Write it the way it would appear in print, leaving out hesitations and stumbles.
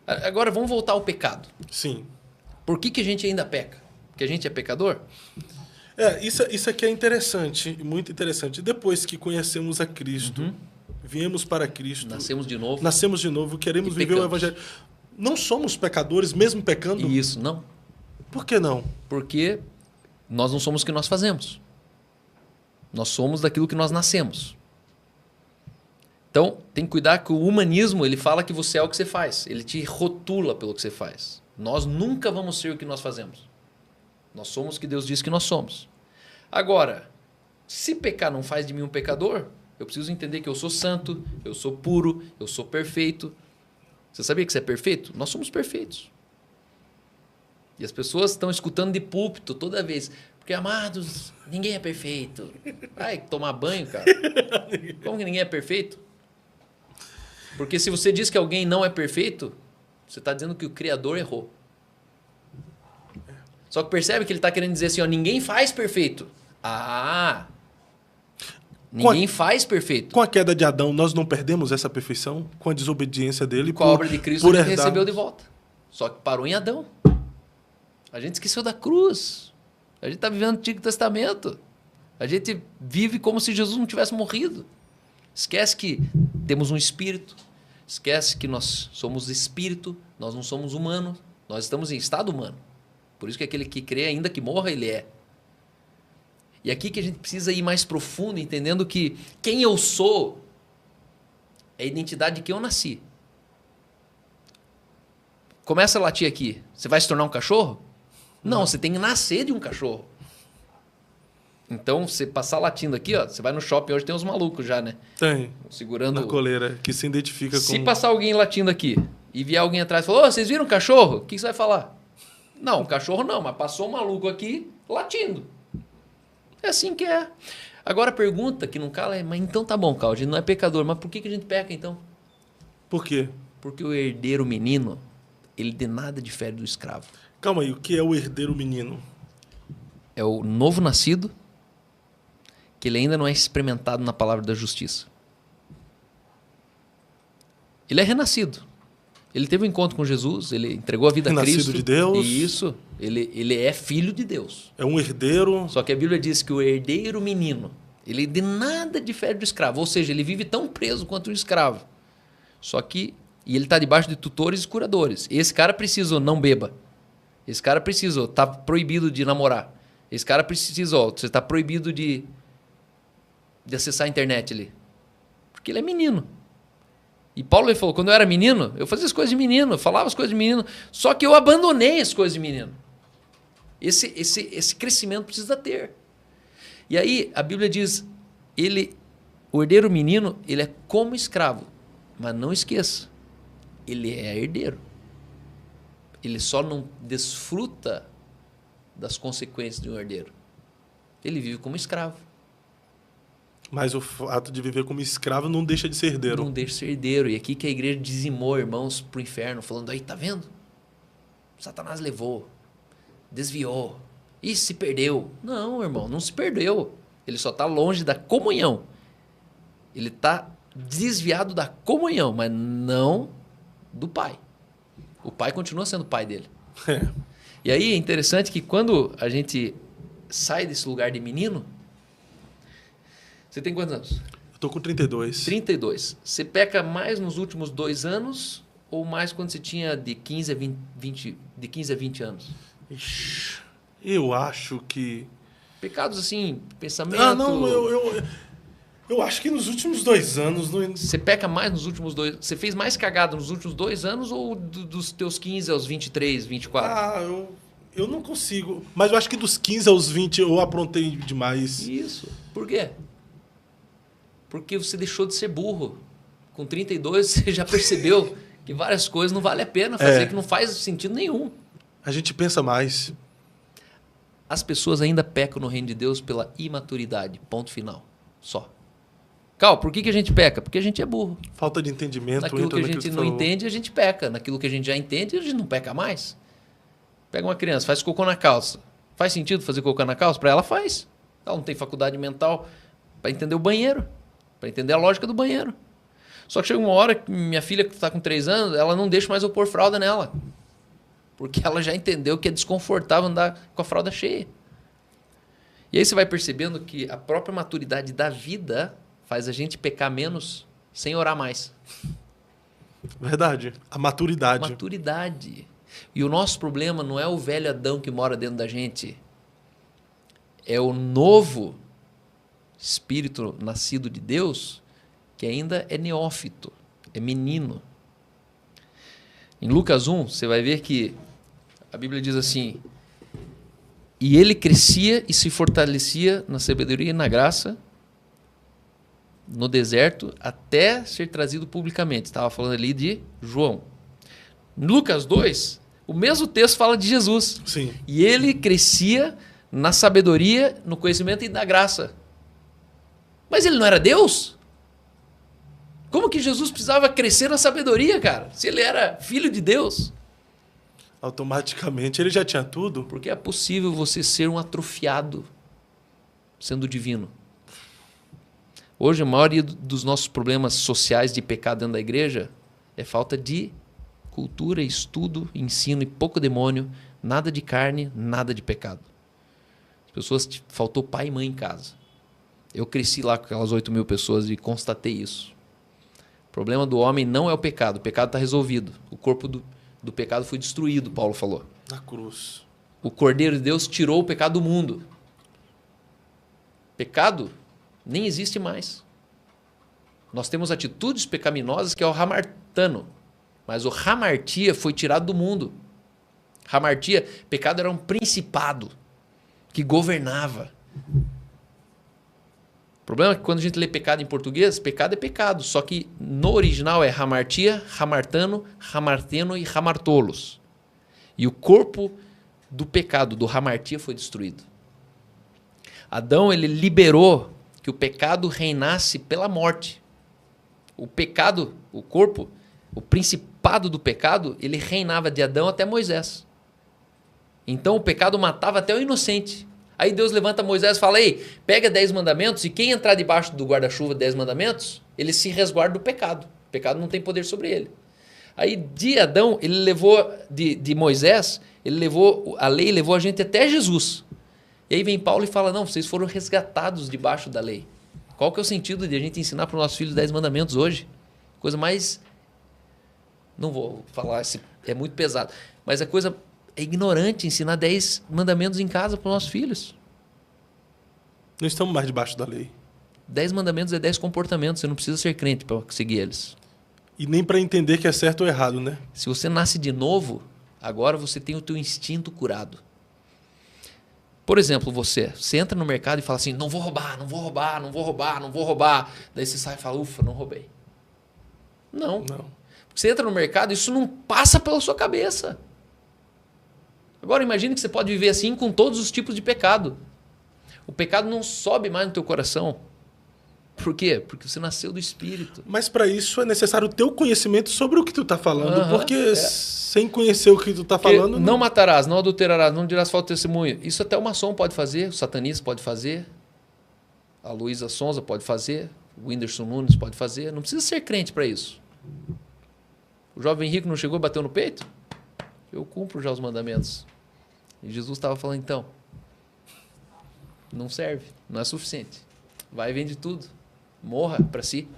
Agora vamos voltar ao pecado. Sim. Por que a gente ainda peca? Porque a gente é pecador? Isso aqui é interessante, muito interessante. Depois que conhecemos a Cristo, viemos para Cristo, Nascemos de novo, queremos e viver o pecamos. Evangelho. Não somos pecadores, mesmo pecando? Isso, não. Por que não? Porque nós não somos o que nós fazemos. Nós somos daquilo que nós nascemos. Então, tem que cuidar que o humanismo, ele fala que você é o que você faz. Ele te rotula pelo que você faz. Nós nunca vamos ser o que nós fazemos. Nós somos o que Deus diz que nós somos. Agora, se pecar não faz de mim um pecador, eu preciso entender que eu sou santo, eu sou puro, eu sou perfeito. Você sabia que você é perfeito? Nós somos perfeitos. E as pessoas estão escutando de púlpito toda vez. Porque, amados, ninguém é perfeito. Vai tomar banho, cara. Como que ninguém é perfeito? Porque se você diz que alguém não é perfeito, você está dizendo que o Criador errou. Só que percebe que ele está querendo dizer assim, ó, ninguém faz perfeito. Ninguém faz perfeito. Com a queda de Adão, nós não perdemos essa perfeição? Com a desobediência dele? Com a obra de Cristo, ele recebeu de volta. Só que parou em Adão. A gente esqueceu da cruz. A gente está vivendo o Antigo Testamento. A gente vive como se Jesus não tivesse morrido. Esquece que temos um espírito. Esquece que nós somos espírito. Nós não somos humanos. Nós estamos em estado humano. Por isso que aquele que crê, ainda que morra, ele é. E aqui que a gente precisa ir mais profundo, entendendo que quem eu sou é a identidade de quem eu nasci. Começa a latir aqui. Você vai se tornar um cachorro? Não, você tem que nascer de um cachorro. Então, você passar latindo aqui, ó, você vai no shopping, hoje tem uns malucos já, né? Tem. Segurando... Na coleira, que se identifica com... Se passar alguém latindo aqui e vier alguém atrás e falar, ô, vocês viram um cachorro? O que você vai falar? Não, cachorro não, mas passou um maluco aqui latindo. É assim que é. Agora a pergunta que não cala é, mas então tá bom, Carl, a gente não é pecador, mas por que a gente peca então? Por quê? Porque o herdeiro menino, ele de nada difere do escravo. Calma aí, o que é o herdeiro menino? É o novo nascido, que ele ainda não é experimentado na palavra da justiça. Ele é renascido. Ele teve um encontro com Jesus, ele entregou a vida a Cristo. Renascido de Deus. Isso, ele é filho de Deus. É um herdeiro. Só que a Bíblia diz que o herdeiro menino, ele de nada difere do escravo. Ou seja, ele vive tão preso quanto um escravo. Só que, e ele está debaixo de tutores e curadores. Esse cara precisa, não beba. Esse cara precisa, está proibido de namorar. Esse cara precisa, você está proibido de acessar a internet ali. Porque ele é menino. E Paulo ele falou, quando eu era menino, eu fazia as coisas de menino, eu falava as coisas de menino, só que eu abandonei as coisas de menino. Esse crescimento precisa ter. E aí a Bíblia diz, o herdeiro menino, ele é como escravo, mas não esqueça, ele é herdeiro. Ele só não desfruta das consequências de um herdeiro. Ele vive como escravo. Mas o fato de viver como escravo não deixa de ser herdeiro. Não deixa de ser herdeiro. E aqui que a igreja dizimou irmãos pro inferno, falando, aí, tá vendo? Satanás levou, desviou, e se perdeu. Não, irmão, não se perdeu. Ele só está longe da comunhão. Ele está desviado da comunhão, mas não do pai. O pai continua sendo pai dele. É. E aí é interessante que quando a gente sai desse lugar de menino... Você tem quantos anos? Eu tô com 32. 32. Você peca mais nos últimos 2 anos ou mais quando você tinha de 15 a 20 anos? Ixi, eu acho que... Pecados assim, pensamento... não, eu acho que nos últimos 2 anos... Você peca mais nos últimos 2... Você fez mais cagada nos últimos 2 anos ou dos teus 15 aos 23, 24? Eu não consigo. Mas eu acho que dos 15 aos 20 eu aprontei demais. Isso. Por quê? Porque você deixou de ser burro. Com 32 você já percebeu que várias coisas não vale a pena fazer, que não faz sentido nenhum. A gente pensa mais. As pessoas ainda pecam no reino de Deus pela imaturidade. Ponto final. Só. Cal, por que a gente peca? Porque a gente é burro. Falta de entendimento. Naquilo que a gente não entende, a gente peca. Naquilo que a gente já entende, a gente não peca mais. Pega uma criança, faz cocô na calça. Faz sentido fazer cocô na calça? Para ela faz. Ela não tem faculdade mental para entender o banheiro. Para entender a lógica do banheiro. Só que chega uma hora que minha filha, que está com 3 anos, ela não deixa mais eu pôr fralda nela. Porque ela já entendeu que é desconfortável andar com a fralda cheia. E aí você vai percebendo que a própria maturidade da vida faz a gente pecar menos sem orar mais. Verdade. A maturidade. Maturidade. E o nosso problema não é o velho Adão que mora dentro da gente. É o novo espírito nascido de Deus que ainda é neófito, é menino. Em Lucas 1, você vai ver que a Bíblia diz assim: e ele crescia e se fortalecia na sabedoria e na graça no deserto até ser trazido publicamente. Estava falando ali de João. Em Lucas 2, o mesmo texto fala de Jesus. Sim. E ele crescia na sabedoria, no conhecimento e na graça. Mas ele não era Deus? Como que Jesus precisava crescer na sabedoria, cara? Se ele era filho de Deus? Automaticamente ele já tinha tudo. Porque é possível você ser um atrofiado sendo divino. Hoje, a maioria dos nossos problemas sociais de pecado dentro da igreja é falta de cultura, estudo, ensino e pouco demônio, nada de carne, nada de pecado. As pessoas, faltou pai e mãe em casa. Eu cresci lá com aquelas 8.000 pessoas e constatei isso. O problema do homem não é o pecado está resolvido. O corpo do pecado foi destruído, Paulo falou. Na cruz. O Cordeiro de Deus tirou o pecado do mundo. Pecado nem existe mais. Nós temos atitudes pecaminosas que é o hamartano. Mas o hamartia foi tirado do mundo. Hamartia, pecado era um principado que governava. O problema é que quando a gente lê pecado em português, pecado é pecado. Só que no original é hamartia, hamartano, hamarteno e hamartolos. E o corpo do pecado, do hamartia, foi destruído. Adão, ele liberou que o pecado reinasse pela morte. O pecado, o corpo, o principado do pecado, ele reinava de Adão até Moisés. Então o pecado matava até o inocente. Aí Deus levanta Moisés e fala: ei, pega 10 mandamentos e quem entrar debaixo do guarda-chuva de 10 mandamentos, ele se resguarda do pecado. O pecado não tem poder sobre ele. Aí de Adão, ele levou, de Moisés, ele levou, a lei levou a gente até Jesus. E aí vem Paulo e fala: não, vocês foram resgatados debaixo da lei. Qual que é o sentido de a gente ensinar para os nossos filhos 10 mandamentos hoje? Coisa mais... Não vou falar, é muito pesado. Mas a coisa é ignorante ensinar 10 mandamentos em casa para os nossos filhos. Não estamos mais debaixo da lei. 10 mandamentos é 10 comportamentos. Você não precisa ser crente para seguir eles. E nem para entender que é certo ou errado, né? Se você nasce de novo, agora você tem o teu instinto curado. Por exemplo, você entra no mercado e fala assim: não vou roubar, não vou roubar, não vou roubar, não vou roubar. Daí você sai e fala: ufa, não roubei. Não. Você entra no mercado, isso não passa pela sua cabeça. Agora imagine que você pode viver assim com todos os tipos de pecado. O pecado não sobe mais no teu coração. Por quê? Porque você nasceu do Espírito. Mas para isso é necessário o teu conhecimento sobre o que tu está falando. Porque sem conhecer o que tu está falando... Não matarás, não adulterarás, não dirás falso testemunho. Isso até o maçom pode fazer, o satanista pode fazer, a Luísa Sonza pode fazer, o Whindersson Nunes pode fazer. Não precisa ser crente para isso. O jovem rico não chegou e bateu no peito? Eu cumpro já os mandamentos. E Jesus estava falando: então, não serve, não é suficiente. Vai e vende tudo. Morra para si.